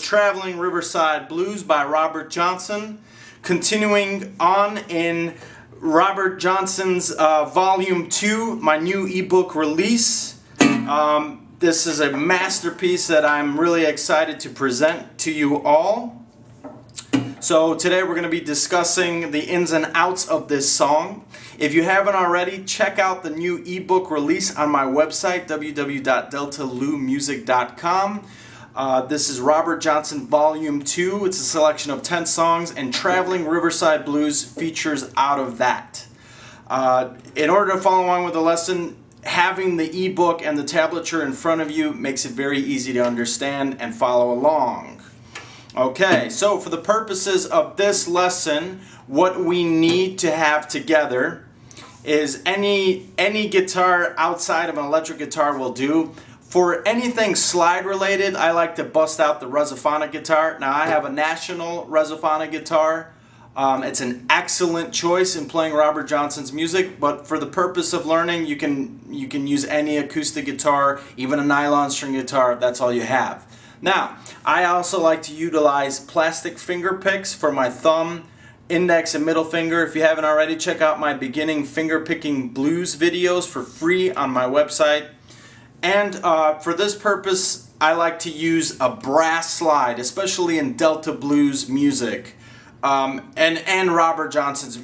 Traveling Riverside Blues by Robert Johnson. Continuing on in Robert Johnson's Volume 2, my new ebook release. This is a masterpiece that I'm really excited to present to you all. So today we're going to be discussing the ins and outs of this song. If you haven't already, check out the new ebook release on my website, www.deltalumusic.com. This is Robert Johnson Volume 2. It's a selection of 10 songs, and Traveling Riverside Blues features out of that. In order to follow along with the lesson, having the ebook and the tablature in front of you makes it very easy to understand and follow along. Okay, so for the purposes of this lesson, what we need to have together is any guitar outside of an electric guitar will do. For anything slide related, I like to bust out the Riverside guitar. Now I have a National Riverside guitar. It's an excellent choice in playing Robert Johnson's music, but for the purpose of learning, you can use any acoustic guitar, even a nylon string guitar, if that's all you have. Now, I also like to utilize plastic finger picks for my thumb, index, and middle finger. If you haven't already, check out my beginning finger picking blues videos for free on my website. And for this purpose, I like to use a brass slide, especially in Delta blues music. And Robert Johnson's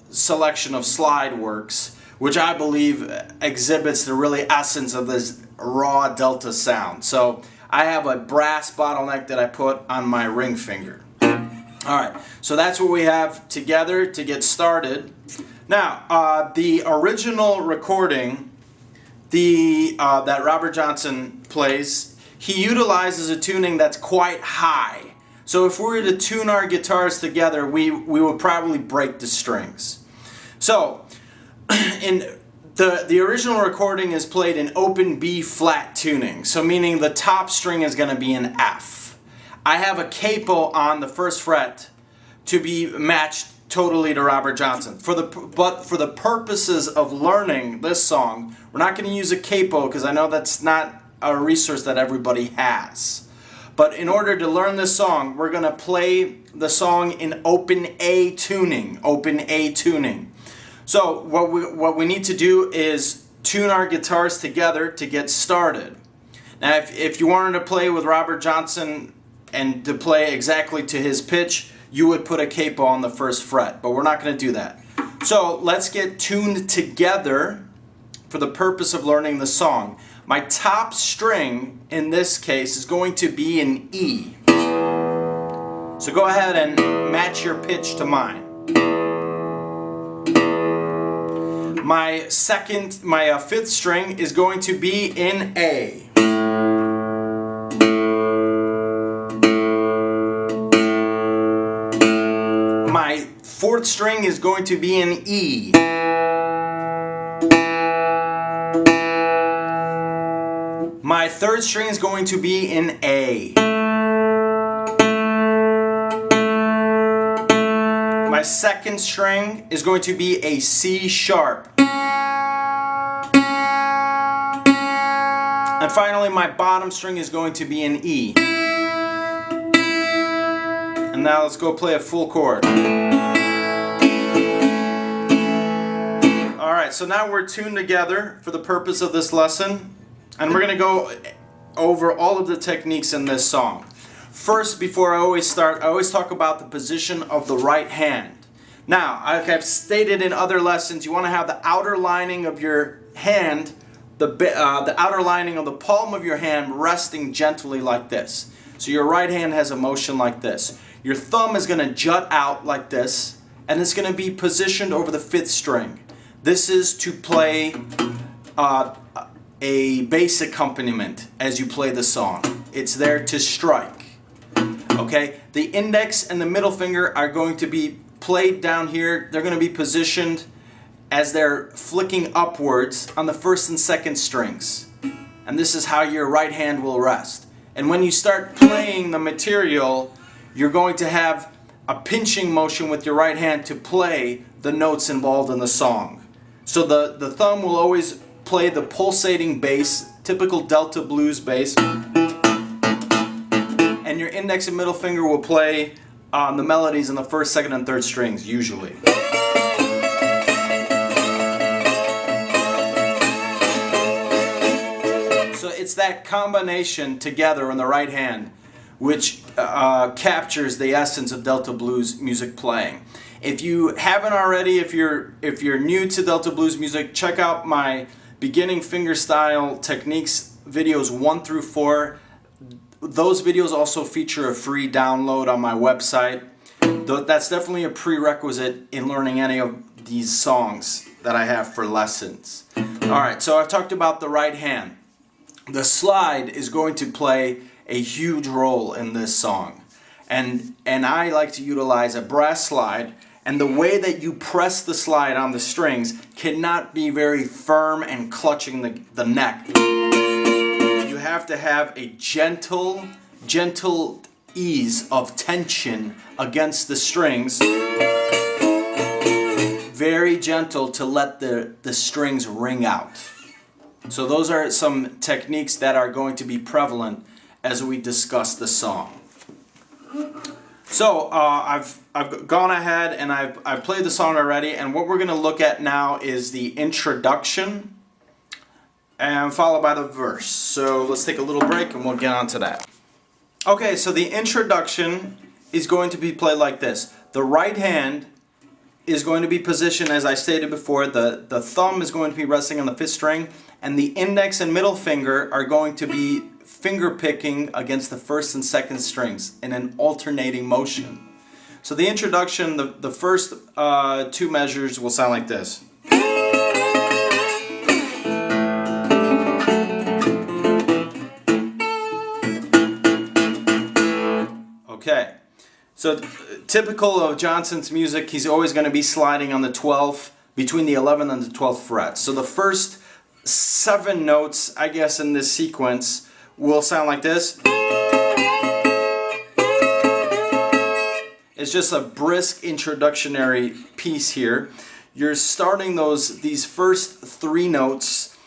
selection of slide works, which I believe exhibits the really essence of this raw Delta sound. So I have a brass bottleneck that I put on my ring finger. Alright, so that's what we have together to get started. Now, the original recording that Robert Johnson plays, he utilizes a tuning that's quite high. So if we were to tune our guitars together, we would probably break the strings. So, the original recording is played in open B flat tuning, so meaning the top string is going to be an F. I have a capo on the first fret to be matched totally to Robert Johnson. But for the purposes of learning this song, we're not going to use a capo because I know that's not a resource that everybody has. But in order to learn this song, we're going to play the song in open A tuning. Open A tuning. So what we need to do is tune our guitars together to get started. Now if you wanted to play with Robert Johnson and to play exactly to his pitch, you would put a capo on the first fret, but we're not going to do that. So let's get tuned together for the purpose of learning the song. My top string in this case is going to be an E. So go ahead and match your pitch to mine. My fifth string is going to be in A. My fourth string is going to be in E. My third string is going to be in A. My second string is going to be a C sharp. And finally, my bottom string is going to be an E. And now let's go play a full chord. Alright, so now we're tuned together for the purpose of this lesson. And we're going to go over all of the techniques in this song. First, before I always start, I always talk about the position of the right hand. Now, like I've stated in other lessons, you want to have the outer lining of your hand, the outer lining of the palm of your hand resting gently like this. So your right hand has a motion like this. Your thumb is going to jut out like this, and it's going to be positioned over the fifth string. This is to play a bass accompaniment as you play the song. It's there to strike. Okay? The index and the middle finger are going to be played down here. They're going to be positioned as they're flicking upwards on the first and second strings. And this is how your right hand will rest. And when you start playing the material, you're going to have a pinching motion with your right hand to play the notes involved in the song. So the thumb will always play the pulsating bass, typical Delta blues bass, and your index and middle finger will play the melodies in the first, second, and third strings, usually. So it's that combination together in the right hand which captures the essence of Delta blues music playing. If you haven't already, if you're new to Delta blues music, check out my beginning fingerstyle techniques videos 1 through 4. Those videos also feature a free download on my website. That's definitely a prerequisite in learning any of these songs that I have for lessons. Alright, so I've talked about the right hand. The slide is going to play a huge role in this song. And I like to utilize a brass slide, and the way that you press the slide on the strings cannot be very firm and clutching the neck. You have to have a gentle ease of tension against the strings. Very gentle to let the strings ring out. So those are some techniques that are going to be prevalent as we discuss the song. So I've gone ahead and I've played the song already, and what we're going to look at now is the introduction and followed by the verse. So let's take a little break and we'll get on to that. Okay, so the introduction is going to be played like this. The right hand is going to be positioned, as I stated before, the thumb is going to be resting on the 5th string, and the index and middle finger are going to be finger picking against the 1st and 2nd strings in an alternating motion. So the introduction, the first 2 measures will sound like this. Okay, so typical of Johnson's music, he's always going to be sliding on the 12th, between the 11th and the 12th fret. So the first 7 notes, I guess, in this sequence will sound like this. It's just a brisk introductory piece here. You're starting these first 3 notes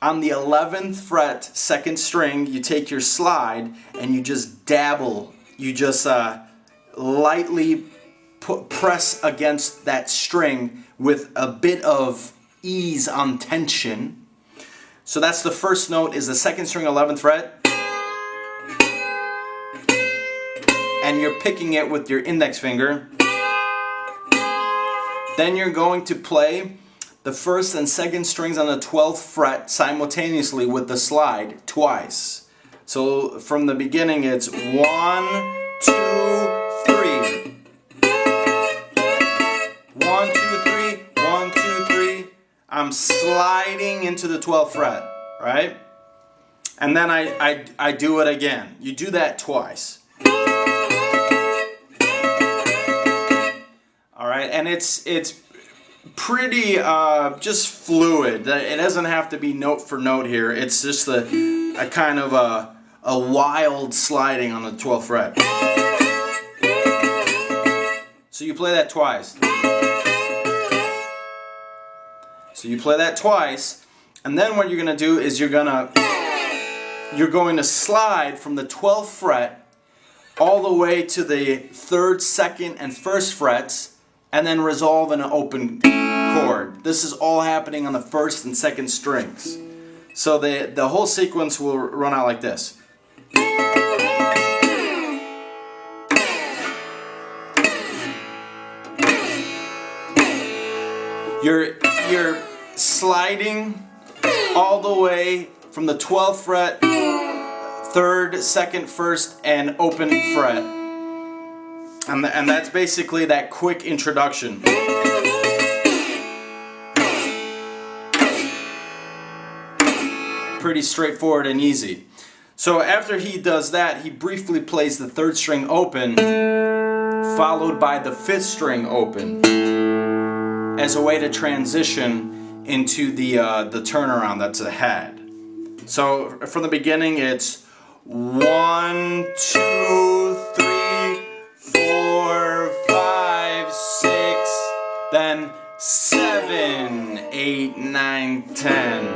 on the 11th fret, 2nd string. You take your slide and you just dabble. You just lightly press against that string with a bit of ease on tension. So that's the first note, is the 2nd string, 11th fret. And you're picking it with your index finger. Then you're going to play the 1st and 2nd strings on the 12th fret simultaneously with the slide twice. So from the beginning it's 1, 2, 3. 1, 2, 3, 1, 2, 3. I'm sliding into the 12th fret, right? And then I do it again. You do that twice. Alright, and it's pretty just fluid. It doesn't have to be note for note here. It's just a kind of a wild sliding on the 12th fret. So you play that twice. So you play that twice, and then what you're going to do is you're going to slide from the 12th fret all the way to the 3rd, 2nd, and 1st frets, and then resolve an open chord. This is all happening on the 1st and 2nd strings. So the whole sequence will run out like this. You're sliding all the way from the 12th fret, 3rd, 2nd, 1st, and open fret. And that's basically that quick introduction. Pretty straightforward and easy. So after he does that, he briefly plays the 3rd string open, followed by the 5th string open, as a way to transition into the turnaround that's ahead. So from the beginning it's 1, 2, 3, 4, 5, 6, then 7, 8, 9, 10.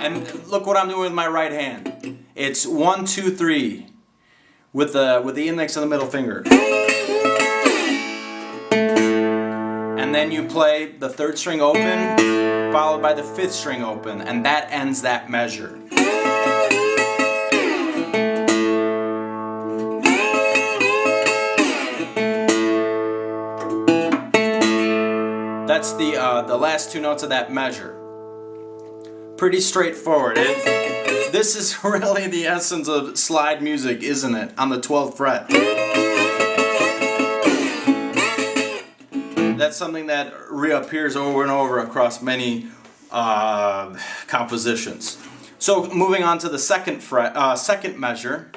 And look what I'm doing with my right hand. It's 1, 2, 3 with the index and the middle finger. And then you play the 3rd string open, followed by the 5th string open, and that ends that measure. That's the last 2 notes of that measure. Pretty straightforward. This is really the essence of slide music, isn't it? On the 12th fret. That's something that reappears over and over across many compositions. So moving on to the 2nd fret, 2nd measure,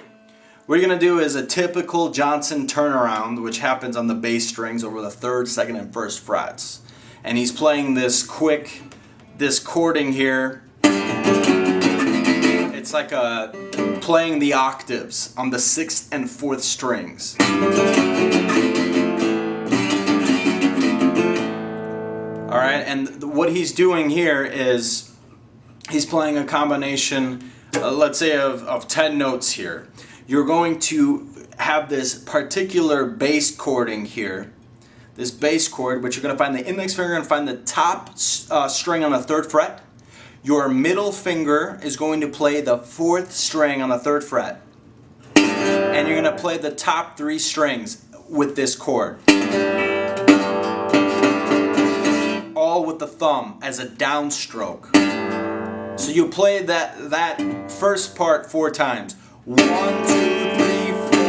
what you're going to do is a typical Johnson turnaround, which happens on the bass strings over the 3rd, 2nd, and 1st frets. And he's playing this quick, this chording here. It's like playing the octaves on the 6th and 4th strings. Alright, and what he's doing here is he's playing a combination, let's say, of 10 notes here. You're going to have this particular bass chording here. This bass chord, which you're going to find the index finger and find the top string on the 3rd fret. Your middle finger is going to play the 4th string on the 3rd fret. And you're going to play the top 3 strings with this chord. All with the thumb as a downstroke. So you play that first part 4 times. 1, 2, 3,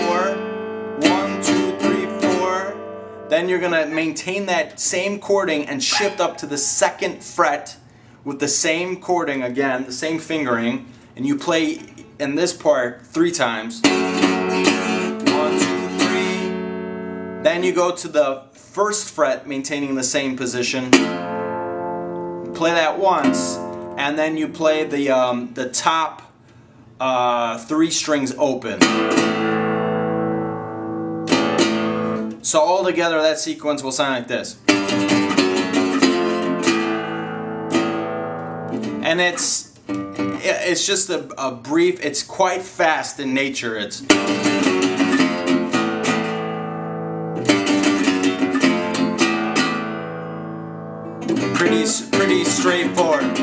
4. 1, 2, 3, 4. Then you're going to maintain that same chording and shift up to the 2nd fret with the same chording again, the same fingering, and you play in this part 3 times. 1, 2, 3. Then you go to the 1st fret, maintaining the same position. Play that once, and then you play the top 3 strings open. So all together, that sequence will sound like this. And it's just a brief, it's quite fast in nature. It's pretty straightforward.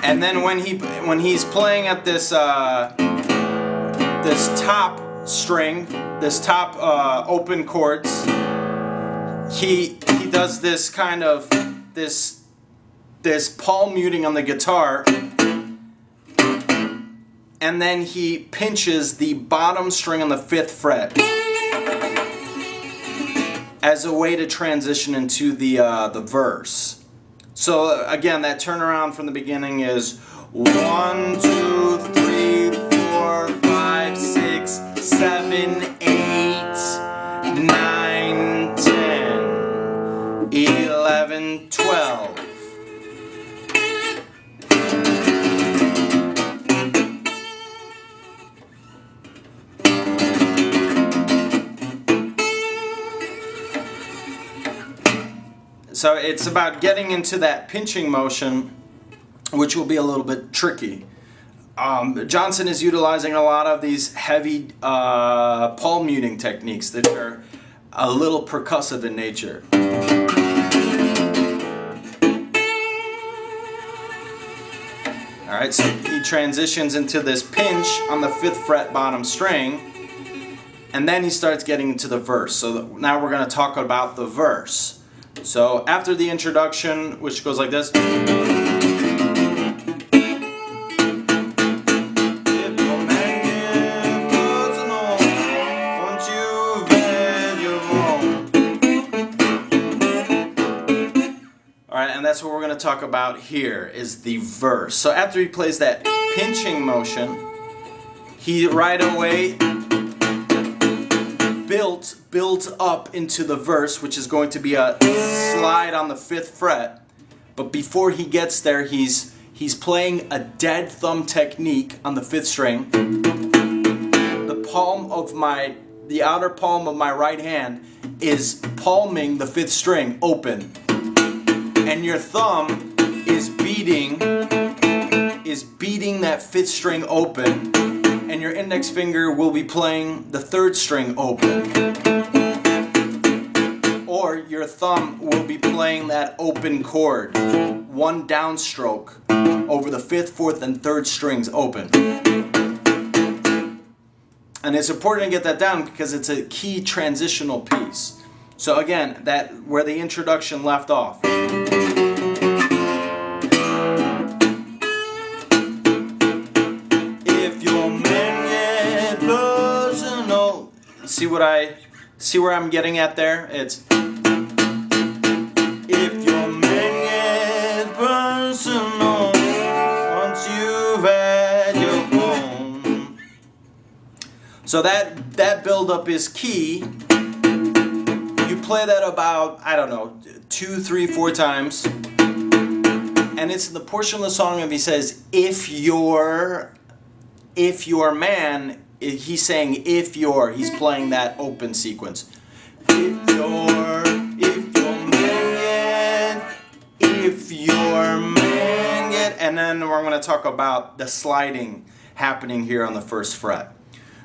And then when he's playing at this this top string, this top open chords, he does this kind of this palm muting on the guitar, and then he pinches the bottom string on the 5th fret as a way to transition into the verse. So again, that turnaround from the beginning is 1, 2, 3, 4, 5, 6, 7, 8, 9, 10, 11, 12. So it's about getting into that pinching motion, which will be a little bit tricky. Johnson is utilizing a lot of these heavy palm muting techniques that are a little percussive in nature. Alright, so he transitions into this pinch on the 5th fret bottom string, and then he starts getting into the verse. So now we're going to talk about the verse. So after the introduction, which goes like this. Alright, and that's what we're going to talk about here, is the verse. So after he plays that pinching motion, he right away builds up into the verse, which is going to be a slide on the 5th fret. But before he gets there, he's playing a dead thumb technique on the 5th string. The outer palm of my right hand is palming the 5th string open, and your thumb is beating that 5th string open, and your index finger will be playing the 3rd string open. Or your thumb will be playing that open chord, 1 downstroke over the 5th, 4th, and 3rd strings open. And it's important to get that down because it's a key transitional piece. So again, that where the introduction left off. If your man get personal, see where I'm getting at there? It's if your man get personal, once you've had your home. So that build up is key. You play that about, I don't know, 2, 3, 4 times. And it's the portion of the song if he says, if your man, he's saying he's playing that open sequence. If your man get, and then we're going to talk about the sliding happening here on the 1st fret.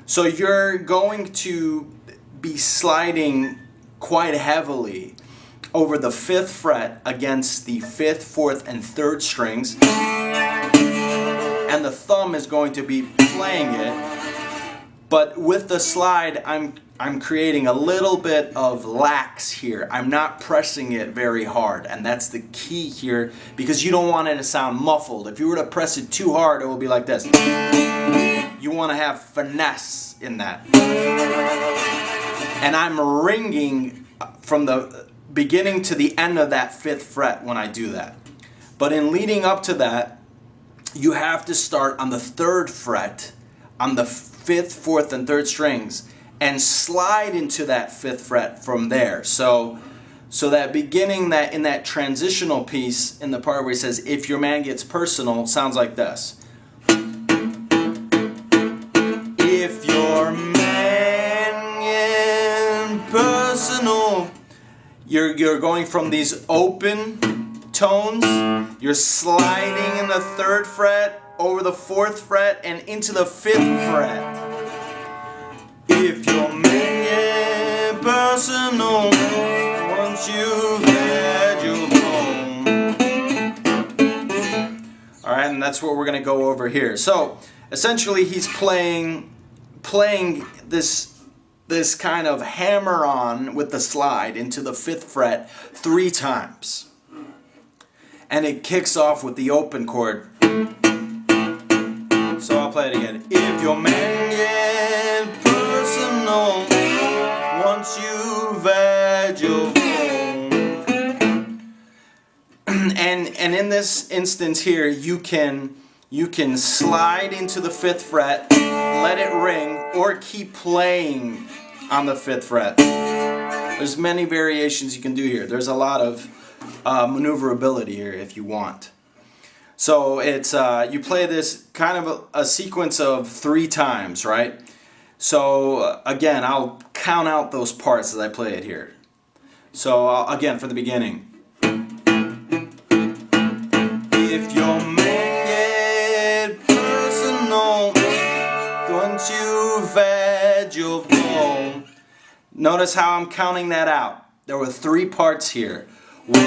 So you're going to be sliding quite heavily over the 5th fret against the 5th, 4th, and 3rd strings, and the thumb is going to be playing it. But with the slide, I'm creating a little bit of lax here. I'm not pressing it very hard, and that's the key here because you don't want it to sound muffled. If you were to press it too hard, it will be like this. You want to have finesse in that. And I'm ringing from the beginning to the end of that 5th fret when I do that. But in leading up to that, you have to start on the 3rd fret, on the 5th, 4th, and 3rd strings, and slide into that 5th fret from there. So that beginning, that in that transitional piece, in the part where he says, if your man gets personal, sounds like this. If your man gets personal, you're going from these open tones, you're sliding in the 3rd fret, over the 4th fret, and into the 5th fret. If your man get personal, once you've had your home. Alright, and that's what we're going to go over here. So, essentially he's playing this kind of hammer-on with the slide into the 5th fret 3 times. And it kicks off with the open chord. So I'll play it again. If your man get personal, once you've had your home. And in this instance here, you can slide into the 5th fret, let it ring, or keep playing on the 5th fret. There's many variations you can do here. There's a lot of maneuverability here if you want. So it's you play this kind of a sequence of 3 times, right? So again, I'll count out those parts as I play it here. So again, from the beginning. If your man get personal, once you've had your home. Notice how I'm counting that out. There were 3 parts here. 1,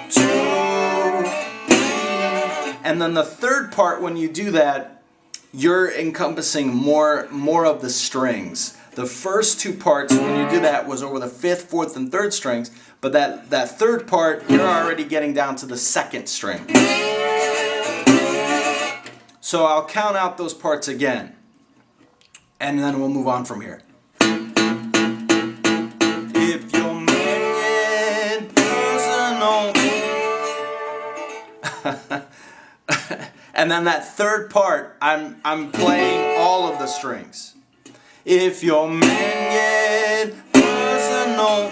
2, 3. And then the 3rd part, when you do that, you're encompassing more of the strings. The first 2 parts, when you do that, was over the 5th, 4th, and 3rd strings. But that 3rd part, you're already getting down to the 2nd string. So I'll count out those parts again. And then we'll move on from here. If your man get personal. And then that 3rd part, I'm playing all of the strings. If your man get personal.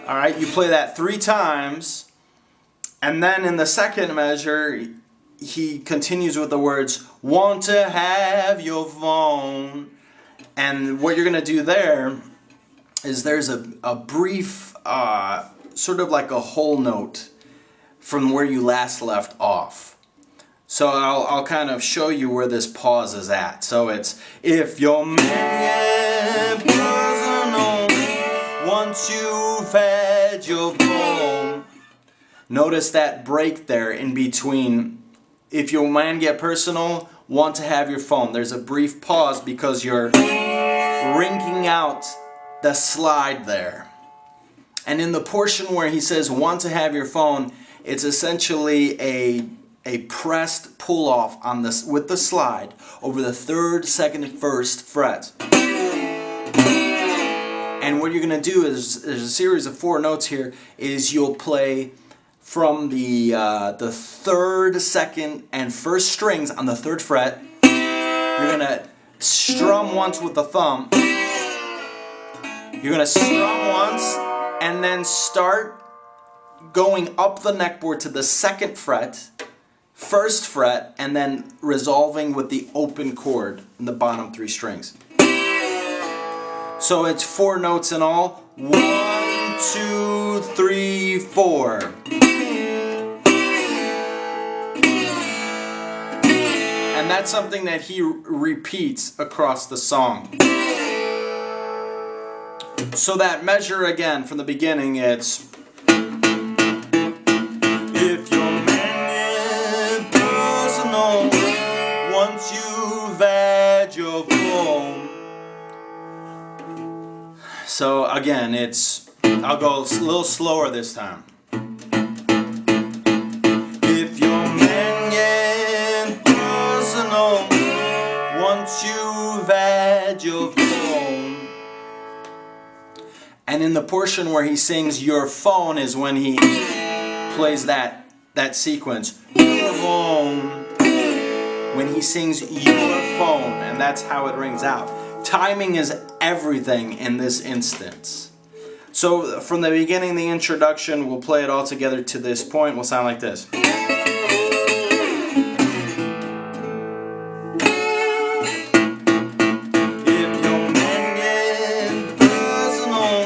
Alright, you play that 3 times. And then in the 2nd measure, he continues with the words, want to have your phone. And what you're going to do there is there's a brief sort of like a whole note from where you last left off. So I'll kind of show you where this pause is at. So it's, if your man get personal, once you've had your phone. Notice that break there in between, if your man get personal, want to have your phone. There's a brief pause because you're ringing out the slide there. And in the portion where he says want to have your phone, it's essentially a pressed pull off on this with the slide over the 3rd, 2nd, and 1st fret. And what you're going to do is, there's a series of 4 notes here, is you'll play from the 3rd, 2nd, and 1st strings on the 3rd fret. You're going to strum once with the thumb. You're going to strum once and then start going up the neckboard to the 2nd fret, 1st fret, and then resolving with the open chord in the bottom 3 strings. So it's 4 notes in all. 1, 2, 3, 4. And that's something that he repeats across the song. So that measure again from the beginning, it's, if your man is personal, once you've had your phone. So again, it's, I'll go a little slower this time. If your man get personal, once you've had your phone. And in the portion where he sings your phone is when he plays that sequence. Your phone. When he sings your phone, and that's how it rings out. Timing is everything in this instance. So from the beginning, the introduction, we'll play it all together to this point. We'll sound like this. If your man get personal,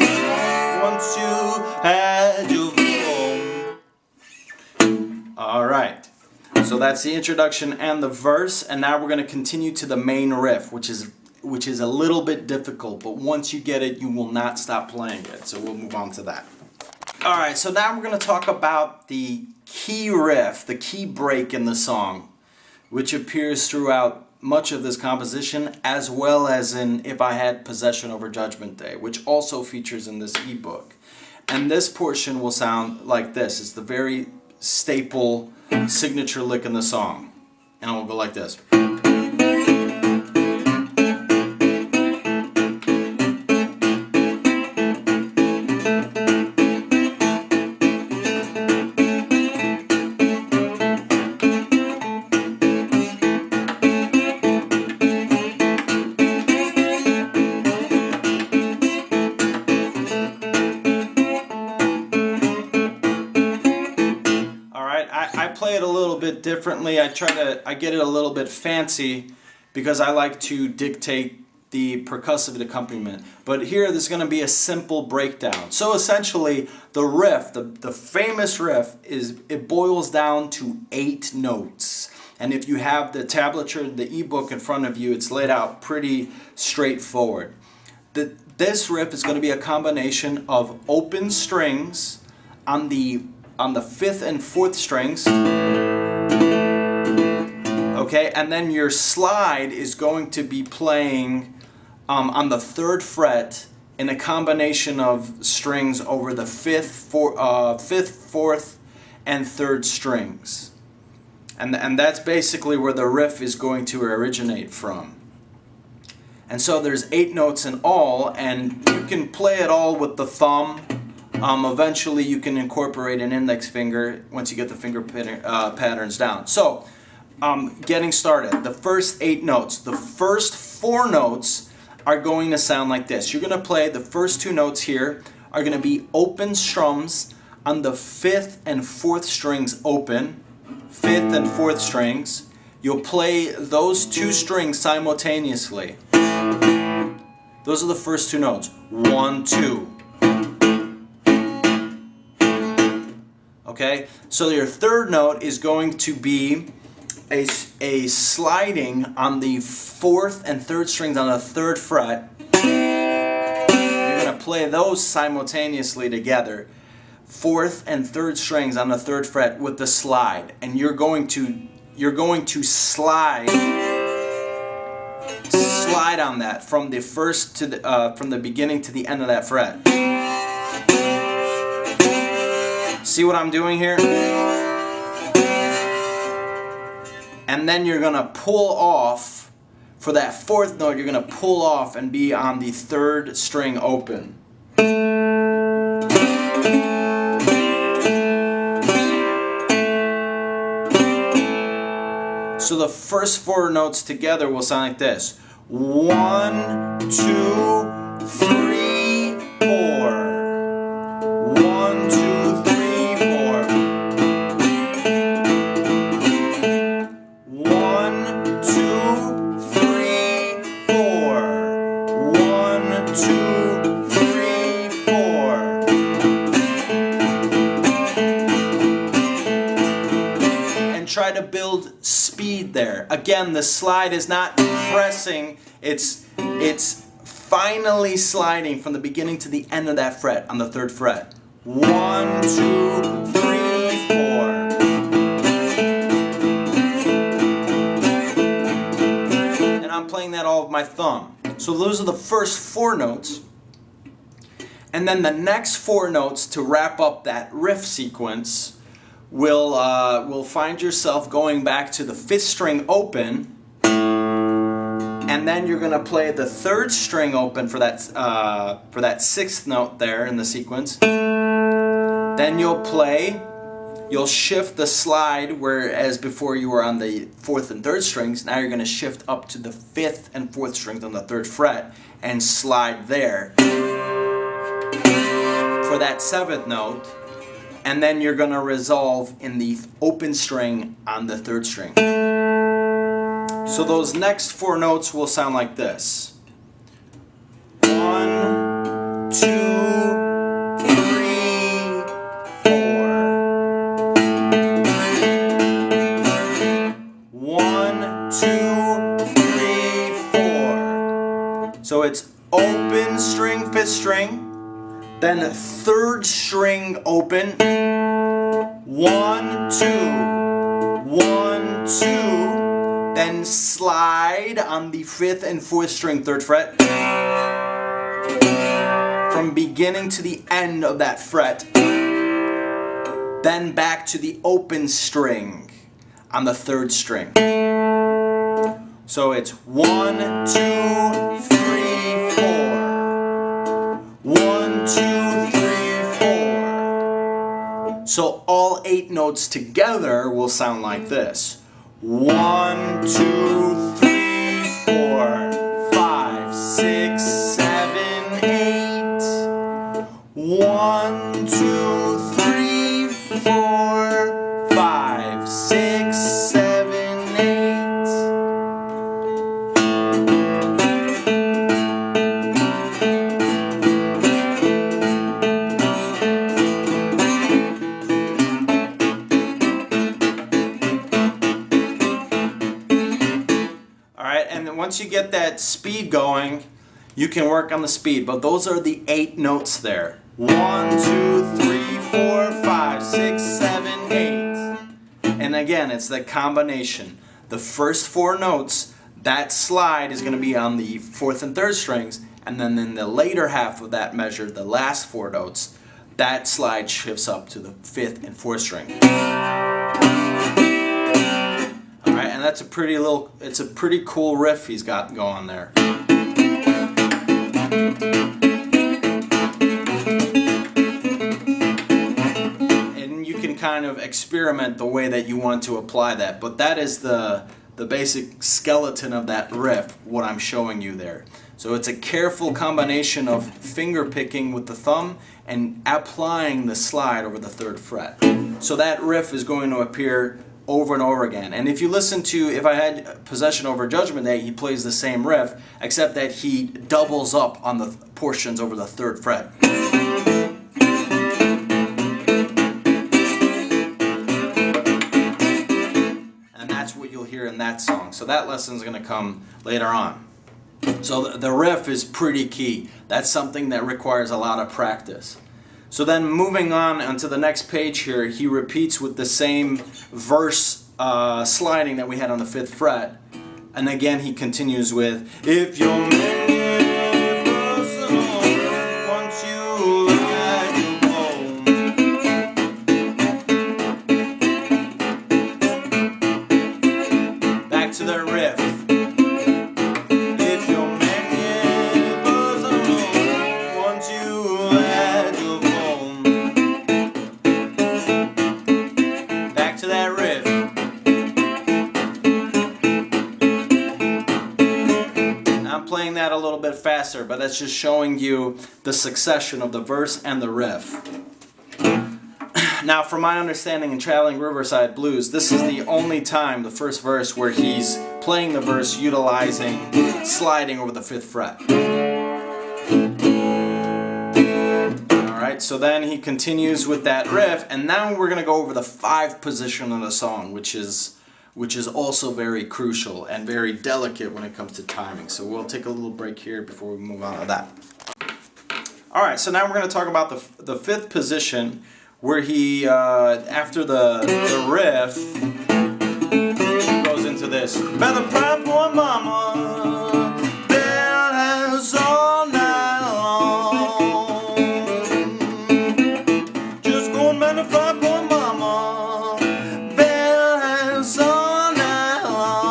once you had your phone. All right. So that's the introduction and the verse, and now we're going to continue to the main riff, which is a little bit difficult, but once you get it, you will not stop playing it. So we'll move on to that. All right, so now we're going to talk about the key riff, the key break in the song, which appears throughout much of this composition, as well as in If I Had Possession Over Judgment Day, which also features in this ebook. And this portion will sound like this. It's the very staple signature lick in the song. And it will go like this. I play it a little bit differently. I get it a little bit fancy because I like to dictate the percussive accompaniment. But here there's going to be a simple breakdown. So essentially the riff, the famous riff, it boils down to 8 notes. And if you have the tablature, the ebook in front of you, it's laid out pretty straightforward. This riff is going to be a combination of open strings on the 5th and 4th strings, okay, and then your slide is going to be playing on the 3rd fret in a combination of strings over the 5th, 4th, and 3rd strings, and that's basically where the riff is going to originate from. And so there's 8 notes in all, and you can play it all with the thumb. Eventually you can incorporate an index finger once you get the finger patterns down. So, getting started, the first 8 notes. The first 4 notes are going to sound like this. You're going to play the first 2 notes here are going to be open strums on the 5th and 4th strings open. 5th and 4th strings. You'll play those 2 strings simultaneously. Those are the first 2 notes. 1, 2. Okay, so your third note is going to be a sliding on the 4th and 3rd strings on the 3rd fret. You're going to play those simultaneously together. 4th and 3rd strings on the 3rd fret with the slide, and you're going to slide on that from the first to the from the beginning to the end of that fret. See what I'm doing here? And then you're going to pull off, for that 4th note, you're going to pull off and be on the 3rd string open. So the first 4 notes together will sound like this. 1, 2, 3, 4. 1, 2, 3, 4. 1, 2, 3, 4. 1, 2, 3, 4. And try to build speed there. Again, the slide is not pressing, it's finally sliding from the beginning to the end of that fret on the 3rd fret. 1, 2, 3, 4. And I'm playing that all with my thumb. So those are the first 4 notes. And then the next 4 notes to wrap up that riff sequence will find yourself going back to the 5th string open. And then you're going to play the 3rd string open for that 6th note there in the sequence. Then you'll shift the slide, whereas before you were on the 4th and 3rd strings, now you're going to shift up to the 5th and 4th strings on the 3rd fret and slide there for that 7th note. And then you're going to resolve in the open string on the 3rd string. So those next 4 notes will sound like this. 1, 2, 3, 4. 1, 2, 3, 4. So it's open string, 5th string, then 3rd string open. 1, 2, 1, 2. Then slide on the 5th and 4th string 3rd fret from beginning to the end of that fret, then back to the open string on the 3rd string. So it's 1, 2, 3, 4. 1, 2, 3, 4. So all 8 notes together will sound like this. 1, 2, 3, 4, 5, 6, 7, 8. 1, 2, 3, 4, 5, 6, 7, 8. Once you get that speed going, you can work on the speed, but those are the 8 notes there. 1, 2, 3, 4, 5, 6, 7, 8. And again, it's the combination. The first 4 notes, that slide is going to be on the 4th and 3rd strings, and then in the later half of that measure, the last 4 notes, that slide shifts up to the 5th and 4th string. Alright, and that's it's a pretty cool riff he's got going there. And you can kind of experiment the way that you want to apply that, but that is the basic skeleton of that riff, what I'm showing you there. So it's a careful combination of finger picking with the thumb and applying the slide over the 3rd fret. So that riff is going to appear over and over again. And if you listen to If I Had Possession Over Judgment Day, he plays the same riff, except that he doubles up on the portions over the 3rd fret. that song. So that lesson is going to come later on. So the riff is pretty key. That's something that requires a lot of practice. So then moving on onto the next page here, he repeats with the same verse sliding that we had on the 5th fret. And again he continues with, if you're magnificent, once you let you go. Back to the riff. If you're magnificent, once you let you go. Back to that riff. Playing that a little bit faster, but that's just showing you the succession of the verse and the riff. Now, from my understanding in Traveling Riverside Blues, this is the only time, the first verse, where he's playing the verse utilizing sliding over the 5th fret. Alright, so then he continues with that riff, and now we're going to go over the 5 position of the song, which is also very crucial and very delicate when it comes to timing. So we'll take a little break here before we move on to that. Alright, so now we're going to talk about the 5th position, where he, after the riff, goes into this. Better prep for mama, bed has all night long. Just go and magnify for mama, bed has all night long.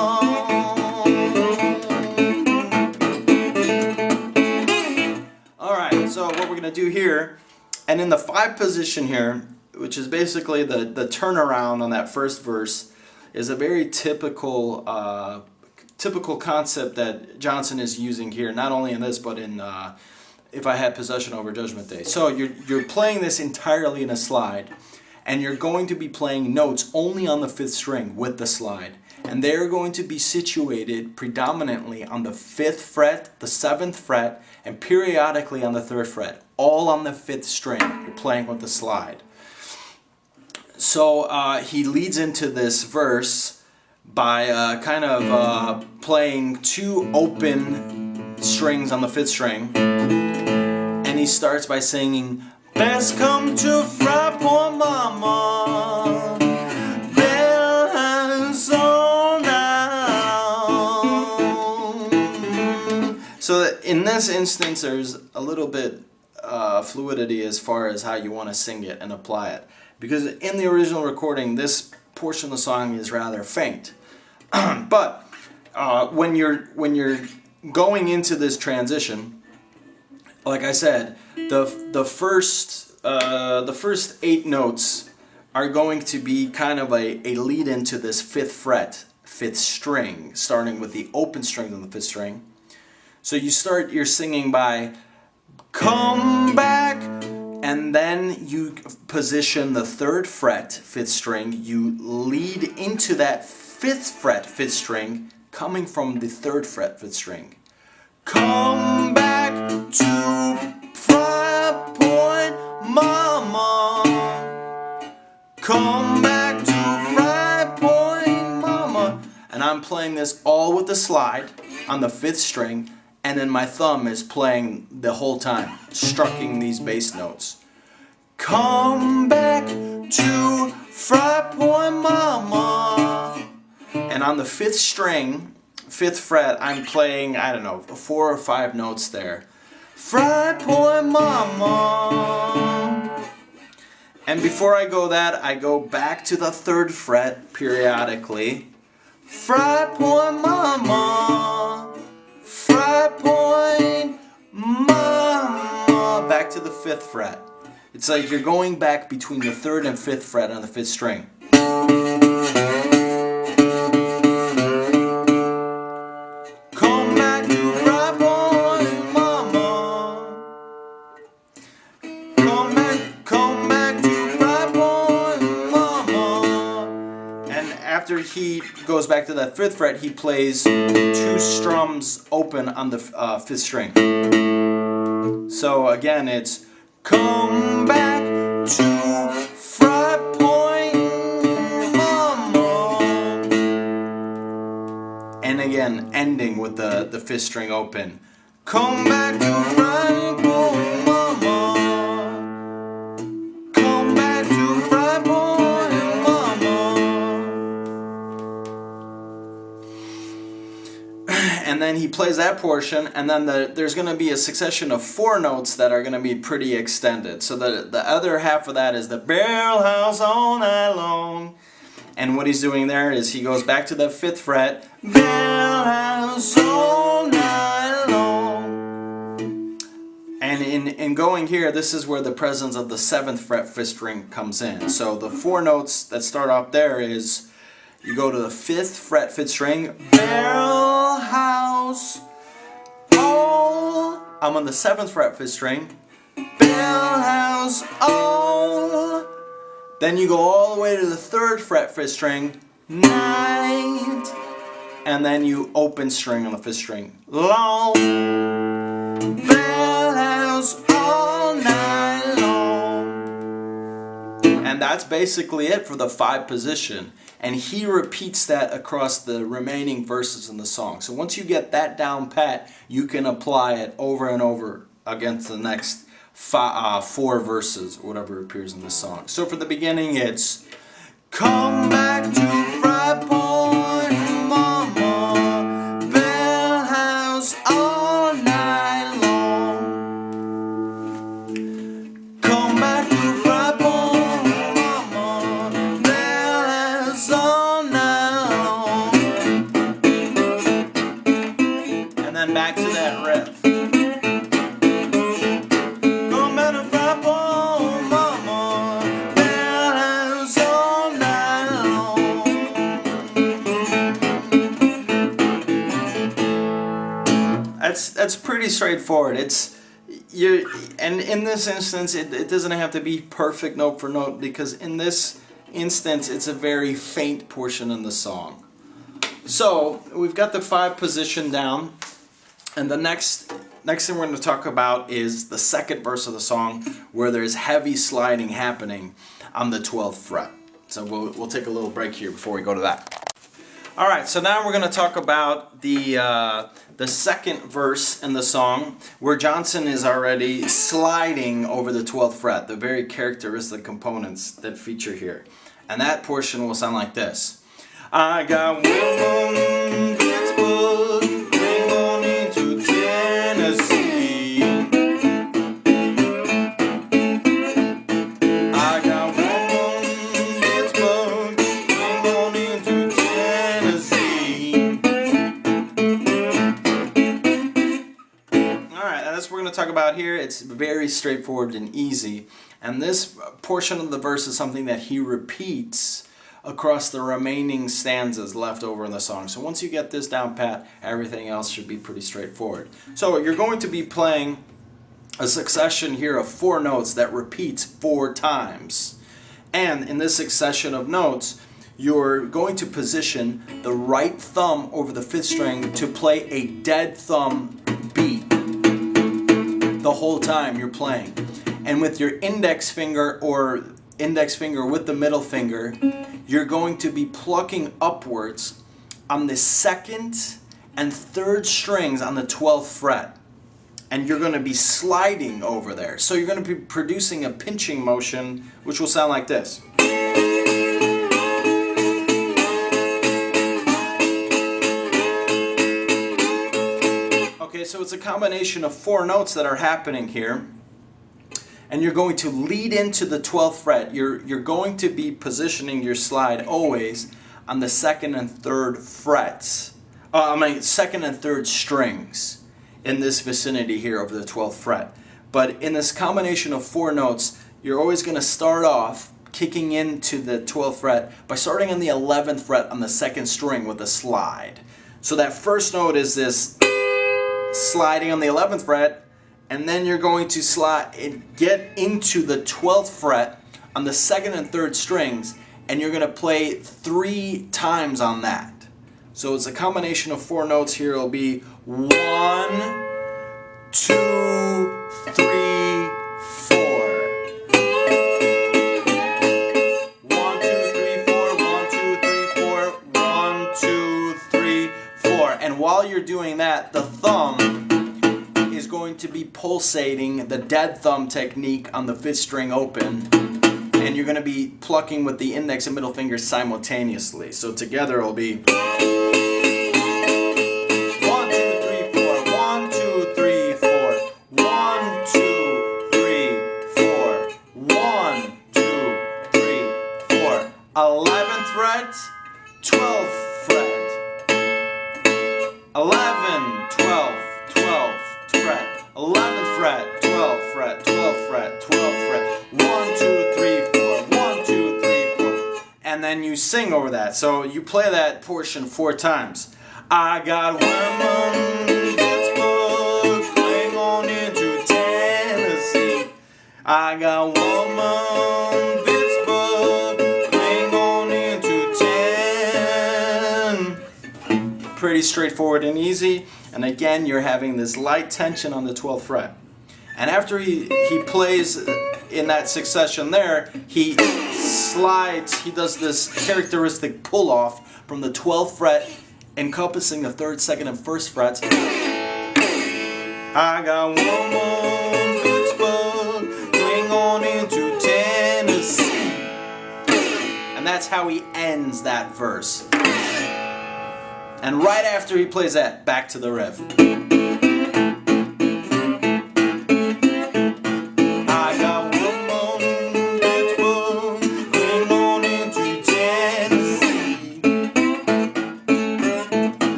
Alright, so what we're going to do here, and in the 5 position here, which is basically the turnaround on that first verse, is a very typical concept that Johnson is using here, not only in this, but in If I Had Possession Over Judgment Day. So you're playing this entirely in a slide, and you're going to be playing notes only on the 5th string with the slide. And they're going to be situated predominantly on the 5th fret, the 7th fret, and periodically on the 3rd fret. All on the 5th string. You're playing with the slide. So he leads into this verse by kind of playing 2 open strings on the 5th string. And he starts by singing, best come to fry poor mama, bell has all now. So in this instance, there's a little bit fluidity as far as how you want to sing it and apply it, because in the original recording this portion of the song is rather faint. But when you're going into this transition, like I said, the first 8 notes are going to be kind of a lead into this 5th fret, 5th string, starting with the open string on the 5th string. So you start your singing by come back, and then you position the 3rd fret, 5th string. You lead into that 5th fret, 5th string, coming from the 3rd fret, 5th string. Come back to 5 point mama. Come back to 5 point mama. And I'm playing this all with the slide on the 5th string. And then my thumb is playing the whole time, strucking these bass notes. Come back to 5 point mama. And on the 5th string, 5th fret, I'm playing, I don't know, 4 or 5 notes there. 5 point mama. And before I go that, I go back to the 3rd fret periodically. 5 point mama. 5 point mama. Back to the 5th fret. It's like you're going back between the 3rd and 5th fret on the 5th string. Come back to 5 point mama. Come back to 5 point mama. And after he goes back to that 5th fret, he plays 2 strums open on the 5th string. So again, it's come back to 5 point mama. ending with the fifth string open. Come back to Freiburg, mama. Come back to Freiburg, mama. And then he plays that portion, and then there's going to be a succession of 4 notes that are going to be pretty extended. So the other half of that is the barrel house all night long. And what he's doing there is he goes back to the 5th fret, barrel house all night long. And in going here, this is where the presence of the 7th fret 5th string comes in. So the 4 notes that start off there is, you go to the 5th fret 5th string, barrel house, all. I'm on the 7th fret 5th string, barrel house, all. Then you go all the way to the 3rd fret 5th string, night. And then you open string on the 5th string, long. Barrel house, all night long. And that's basically it for the 5 position. And he repeats that across the remaining verses in the song. So once you get that down pat, you can apply it over and over against the next 4 verses, whatever appears in the song. So for the beginning, it's come back to Freiburg, mama, bell house all night long. Come back to Freiburg, mama, bell house all night long. And then back to that riff. That's pretty straightforward. And in this instance, it doesn't have to be perfect note for note, because in this instance, it's a very faint portion in the song. So we've got the 5 position down, and the next thing we're going to talk about is the 2nd verse of the song, where there's heavy sliding happening on the 12th fret. So we'll take a little break here before we go to that. All right, so now we're going to talk about the 2nd verse in the song, where Johnson is already sliding over the 12th fret, the very characteristic components that feature here. And that portion will sound like this. I got women, Pittsburgh, we're going into Tennessee. I got women, Pittsburgh, we're going into Tennessee. Alright, that's what we're going to talk about here. It's very straightforward and easy. And this portion of the verse is something that he repeats across the remaining stanzas left over in the song. So once you get this down pat, everything else should be pretty straightforward. So you're going to be playing a succession here of 4 notes that repeats 4 times. And in this succession of notes, you're going to position the right thumb over the 5th string to play a dead thumb beat the whole time you're playing. And with your index finger with the middle finger, you're going to be plucking upwards on the 2nd and 3rd strings on the 12th fret. And you're going to be sliding over there. So you're going to be producing a pinching motion, which will sound like this. Okay, so it's a combination of 4 notes that are happening here. And you're going to lead into the 12th fret. You're going to be positioning your slide always on the 2nd and 3rd frets. 2nd and 3rd strings in this vicinity here over the 12th fret. But in this combination of 4 notes, you're always going to start off kicking into the 12th fret by starting on the 11th fret on the 2nd string with a slide. So that first note is this sliding on the 11th fret. And then you're going to slide and get into the 12th fret on the 2nd and 3rd strings, and you're going to play 3 times on that. So it's a combination of 4 notes here. It'll be 1, 2, 3, 4. 1, 2, 3, 4. 1, 2, 3, 4. 1, 2, 3, 4. And while you're to be pulsating the dead thumb technique on the 5th string open, and you're going to be plucking with the index and middle fingers simultaneously. So together it'll be 1, 2, 3, 4, 1, 2, 3, 4, 1, 2, 3, 4, 1, 2, 3, 4. 11th fret, 12th fret, 11, 12, 12th fret, 11th fret, 12th fret, 12th fret, 12th fret, 1, 2, 3, 4, 1, 2, 3, 4, and then you sing over that. So you play that portion 4 times. I got women, Pittsburgh, playing on into Tennessee. I got woman, Pittsburgh, playing on into 10. Pretty straightforward and easy. And again, you're having this light tension on the 12th fret. And after he plays in that succession there, he slides, he does this characteristic pull off from the 12th fret, encompassing the 3rd, 2nd, and 1st frets. I got woman, Pittsburgh, going on into Tennessee. And that's how he ends that verse. And right after he plays that, back to the riff. I got woman, Pittsburgh, going on into Tennessee.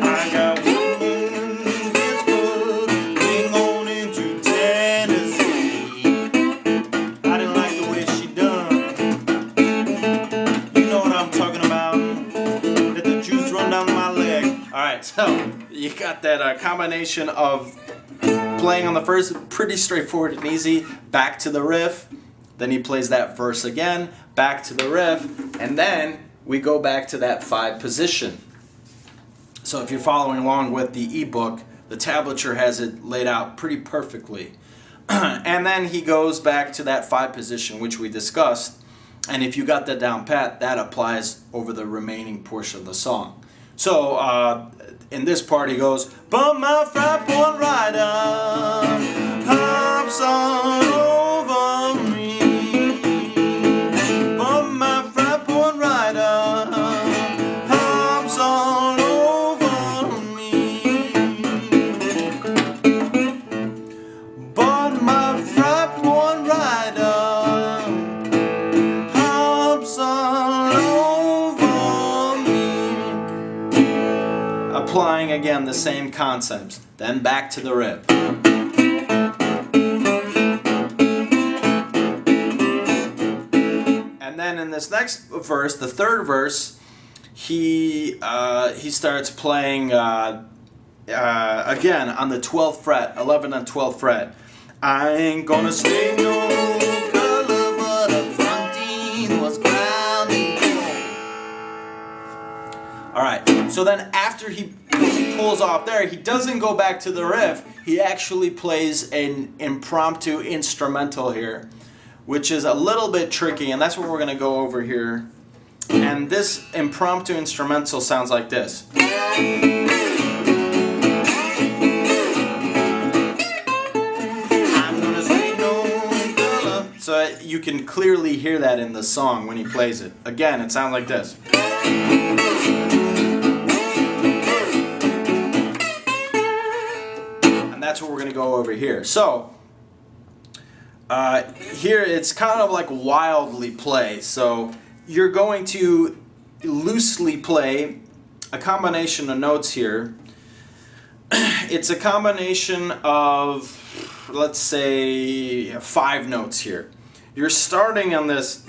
I got woman, Pittsburgh, going on into Tennessee. I didn't like the way she done. You know what I'm talking about. Run down my leg. Alright, so you got that combination of playing on the first, pretty straightforward and easy, back to the riff, then he plays that verse again, back to the riff, and then we go back to that 5 position. So if you're following along with the ebook, the tablature has it laid out pretty perfectly. And then he goes back to that 5 position, which we discussed. And if you got that down pat, that applies over the remaining portion of the song. So in this part he goes, but my frat boy rider hops on over me. But my frat boy rider hops on over me. But my frat boy rider applying again the same concepts. Then back to the riff. And then in this next verse, the 3rd verse, he starts playing again on the 12th fret, 11th and 12th fret. I ain't gonna stay no color, but a fronting was grounded. Alright, so then after he pulls off there, he doesn't go back to the riff. He actually plays an impromptu instrumental here, which is a little bit tricky, and that's what we're going to go over here. And this impromptu instrumental sounds like this. So you can clearly hear that in the song when he plays it. Again, it sounds like this. And that's what we're going to go over here. So here it's kind of like wildly play. So you're going to loosely play a combination of notes here. It's a combination of, let's say, 5 notes here. You're starting on this.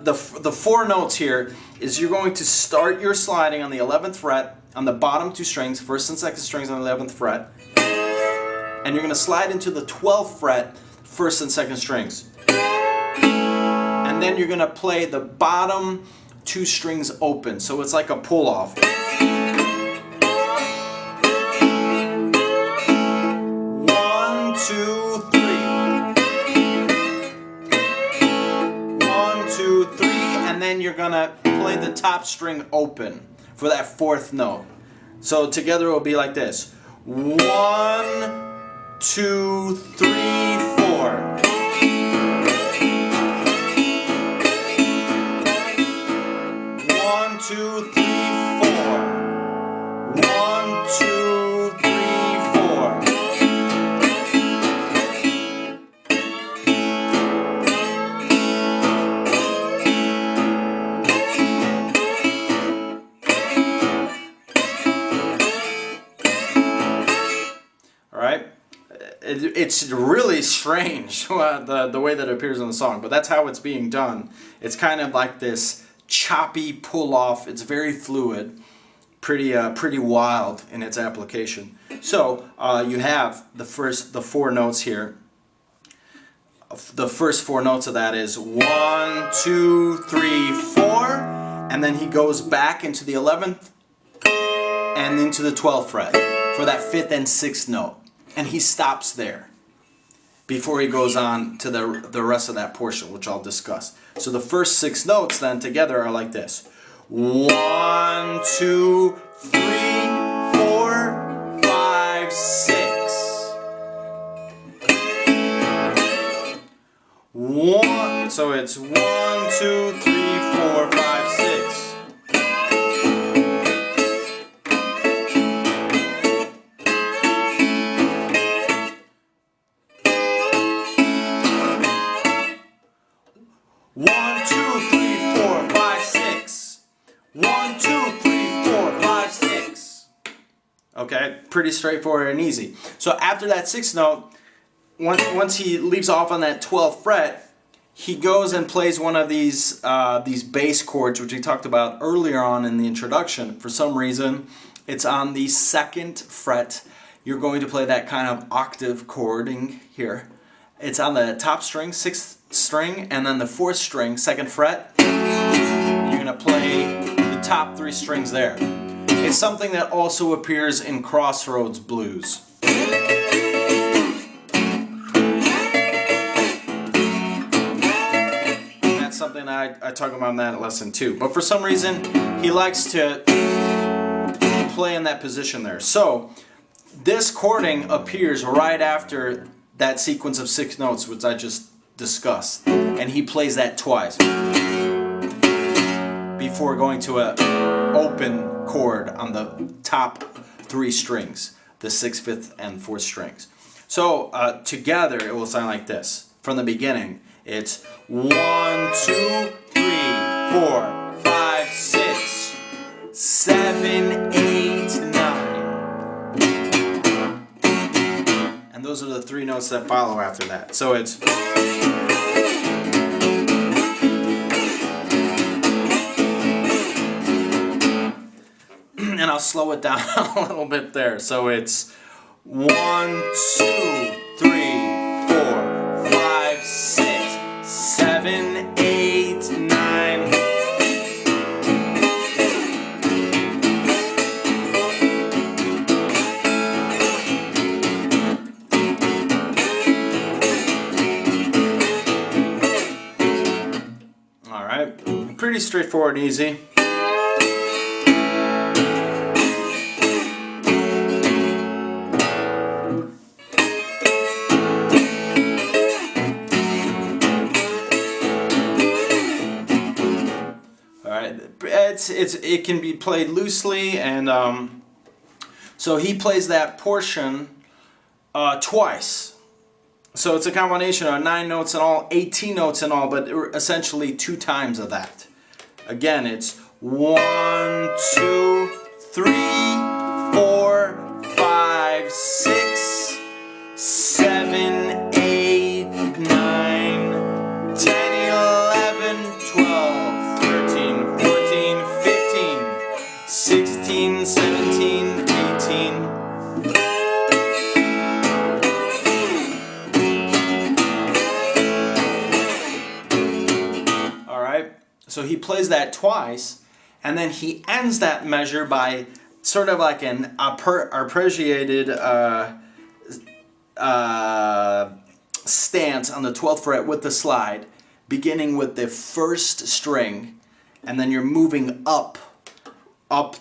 The 4 notes here is you're going to start your sliding on the 11th fret on the bottom 2 strings, 1st and 2nd strings on the 11th fret, and you're going to slide into the 12th fret, 1st and 2nd strings, and then you're going to play the bottom 2 strings open, so it's like a pull off. 1, 2, 3. 1, 2, 3, and then you're gonna play play the top string open for that fourth note. So together it will be like this. 1, 2, 3, 4. 1, 2, 3, 4. 1, 2, 3, 4. Alright? It's really strange the way that it appears in the song, but that's how it's being done. It's kind of like this choppy pull off. It's very fluid, pretty wild in its application. So you have the four notes here. The first four notes of that is 1, 2, 3, 4, and then he goes back into the 11th and into the 12th fret for that 5th and 6th note, and he stops there before he goes on to the rest of that portion, which I'll discuss. So the first 6 notes then together are like this. 1, 2, 3, 4, 5, 6. 1, so it's 1, 2, 3, 4, 5, 6. Okay, pretty straightforward and easy. So after that 6th note, once he leaves off on that 12th fret, he goes and plays one of these bass chords, which we talked about earlier on in the introduction. For some reason, it's on the 2nd fret. You're going to play that kind of octave chording here. It's on the top string, 6th string, and then the 4th string, 2nd fret. You're going to play the top 3 strings there. It's something that also appears in Crossroads blues. And that's something I talk about in that lesson too. But for some reason, he likes to play in that position there. So this chording appears right after that sequence of 6 notes, which I just discussed. And he plays that twice before going to an open chord on the top 3 strings, the 6th, 5th, and 4th strings. So together it will sound like this. From the beginning, it's 1, 2, 3, 4, 5, 6, 7, 8, 9. And those are the 3 notes that follow after that. So it's... And I'll slow it down a little bit there. So it's 1, 2, 3, 4, 5, 6, 7, 8, 9. All right, pretty straightforward and easy. It can be played loosely, and so he plays that portion twice. So it's a combination of 9 notes in all, 18 notes in all, but essentially 2 times of that. Again, it's 1, 2, 3, 4, 5, 6, 7, 8, 9, 10, 11, 12, 13, 14, 15, 16, 17, 18. Alright, so he plays that twice, and then he ends that measure by sort of like an arpeggiated stance on the 12th fret with the slide, beginning with the 1st string and then you're moving up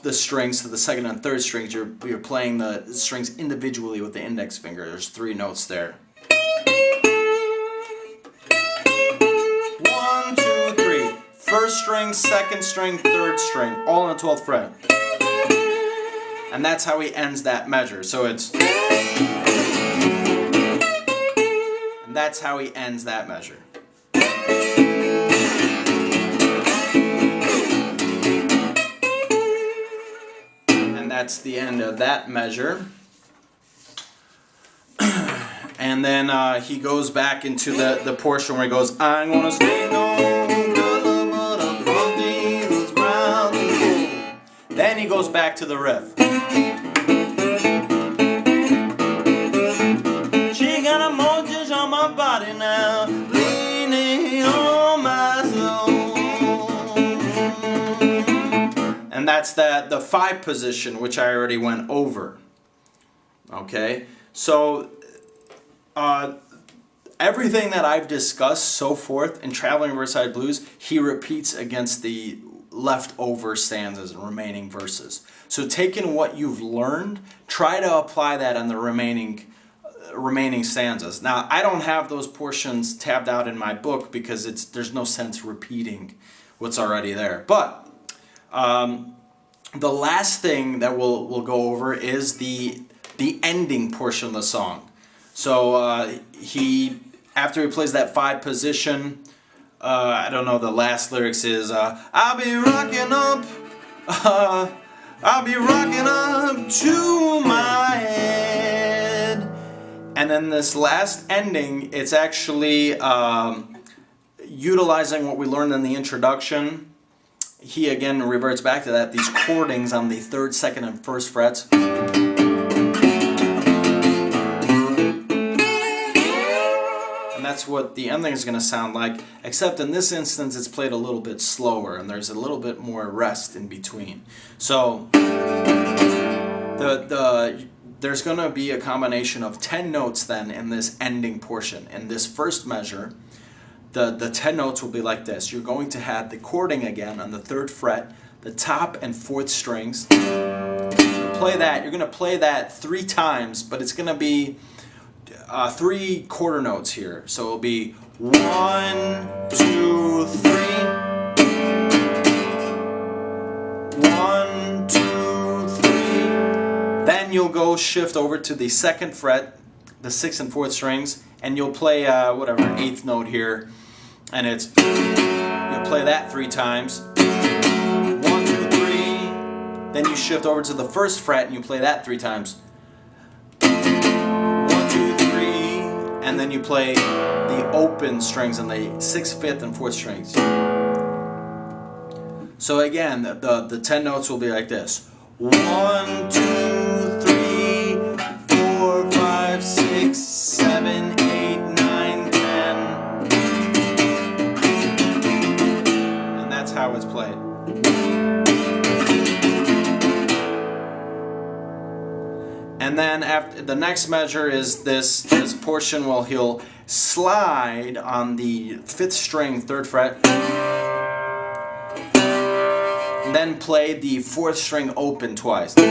the strings to the second and third strings. You're playing the strings individually with the index finger. There's 3 notes there. 1, 2, 3. First string, second string, third string, all on the 12th fret. And that's how he ends that measure. So it's... And that's how he ends that measure. That's the end of that measure. And then he goes back into the portion where he goes, I'm gonna stay home, then he goes back to the riff. She got a mortgage on my body now, leaning on my soul. And that's the 5 position, which I already went over. Okay, so everything that I've discussed so forth in Traveling Riverside Blues, he repeats against the leftover stanzas and remaining verses. So taking what you've learned, try to apply that on the remaining stanzas. Now, I don't have those portions tabbed out in my book because there's no sense repeating what's already there. But the last thing that we'll go over is the ending portion of the song. So after he plays that 5 position, I don't know, the last lyrics is I'll be rocking up to my head. And then this last ending, it's actually utilizing what we learned in the introduction. He again reverts back to that, these chordings on the 3rd, 2nd, and 1st frets. And that's what the ending is going to sound like, except in this instance it's played a little bit slower and there's a little bit more rest in between. So there's going to be a combination of 10 notes then in this ending portion. In this first measure, the 10 notes will be like this. You're going to have the chording again on the 3rd fret, the top and 4th strings. Play that. You're going to play that 3 times, but it's going to be 3 quarter notes here. So it'll be 1, 2, 3. 1, 2, 3. Then you'll go shift over to the 2nd fret, the 6th and 4th strings, and you'll play whatever 8th note here, and it's you'll play that 3 times. 1, 2, 3. Then you shift over to the 1st fret and you play that 3 times. 1, 2, 3, and then you play the open strings on the 6th, 5th, and 4th strings. So again, the 10 notes will be like this: 1, 2, 3, 4, 5, 6, 7, 8, 9, 10. And that's how it's played. And then after the next measure is this portion where he'll slide on the 5th string, 3rd fret, and then play the 4th string open twice. So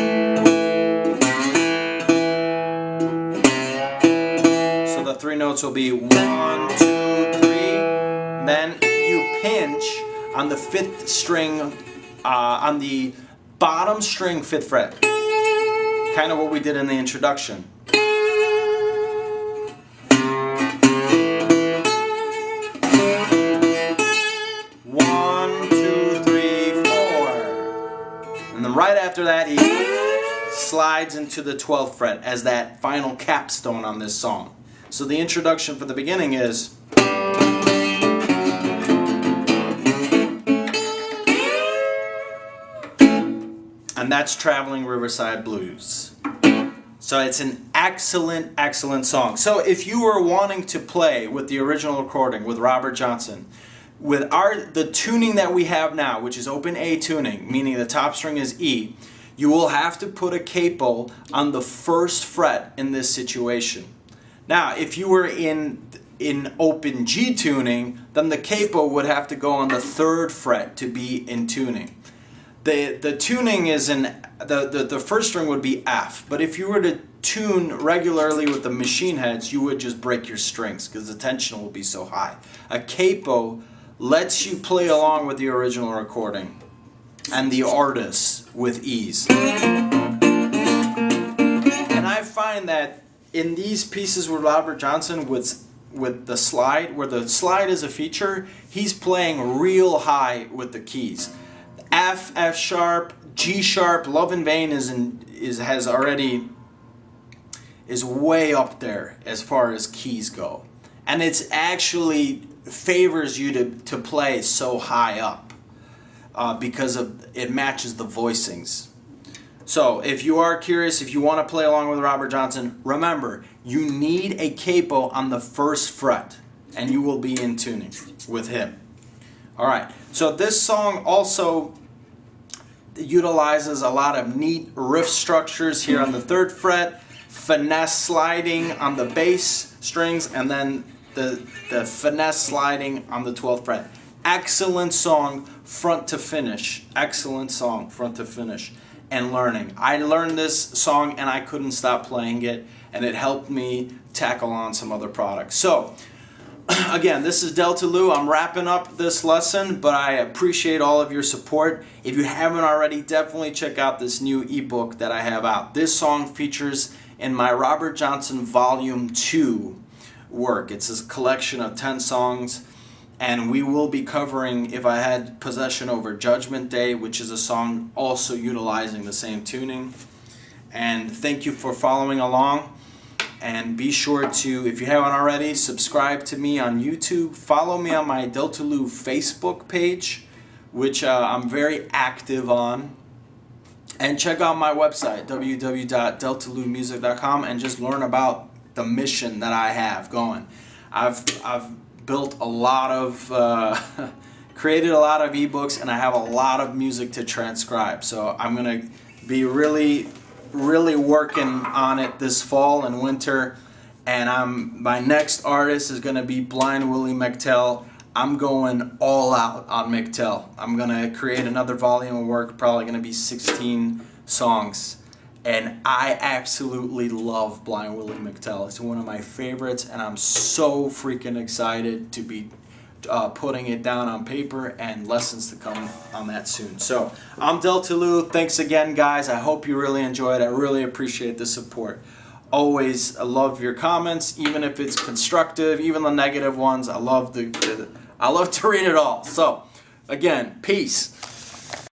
the 3 notes will be 1, 2, 3. Then you pinch on the 5th string, on the bottom string 5th fret. Kind of what we did in the introduction. 1, 2, 3, 4. And then right after that he slides into the 12th fret as that final capstone on this song. So the introduction for the beginning is, and that's Traveling Riverside Blues. So it's an excellent, excellent song. So if you were wanting to play with the original recording with Robert Johnson, with the tuning that we have now, which is open A tuning, meaning the top string is E, you will have to put a capo on the 1st fret in this situation. Now, if you were in in open G tuning, then the capo would have to go on the 3rd fret to be in tuning. The tuning is in the first string would be F, but if you were to tune regularly with the machine heads, you would just break your strings because the tension will be so high. A capo lets you play along with the original recording and the artist with ease. And I find that in these pieces with Robert Johnson, with the slide, where the slide is a feature, he's playing real high with the keys. F, F sharp, G sharp, Love in Vain is way up there as far as keys go, and it's actually favors you to play so high up because it matches the voicings. So if you are curious, if you want to play along with Robert Johnson, remember you need a capo on the 1st fret, and you will be in tuning with him. All right. So this song also utilizes a lot of neat riff structures here on the 3rd fret, finesse sliding on the bass strings, and then the finesse sliding on the 12th fret. Excellent song front to finish. Excellent song front to finish. And learning. I learned this song and I couldn't stop playing it, and it helped me tackle on some other products. So again, this is Delta Lou. I'm wrapping up this lesson, but I appreciate all of your support. If you haven't already, definitely check out this new ebook that I have out. This song features in my Robert Johnson Volume 2 work. It's a collection of 10 songs, and we will be covering If I Had Possession Over Judgment Day, which is a song also utilizing the same tuning. And thank you for following along. And be sure to, if you haven't already, subscribe to me on YouTube. Follow me on my Delta Lou Facebook page, which I'm very active on. And check out my website, www.deltaloumusic.com, and just learn about the mission that I have going. I've built a lot of, created a lot of ebooks, and I have a lot of music to transcribe. So I'm going to be really working on it this fall and winter, and my next artist is going to be Blind Willie McTell. I'm going all out on McTell. I'm going to create another volume of work, probably going to be 16 songs, and I absolutely love Blind Willie McTell. It's one of my favorites, and I'm so freaking excited to be putting it down on paper, and lessons to come on that soon. So I'm Delta Lou. Thanks again, guys. I hope you really enjoyed. I really appreciate the support. Always, I love your comments, even if it's constructive, even the negative ones. I love to read it all. So again, peace.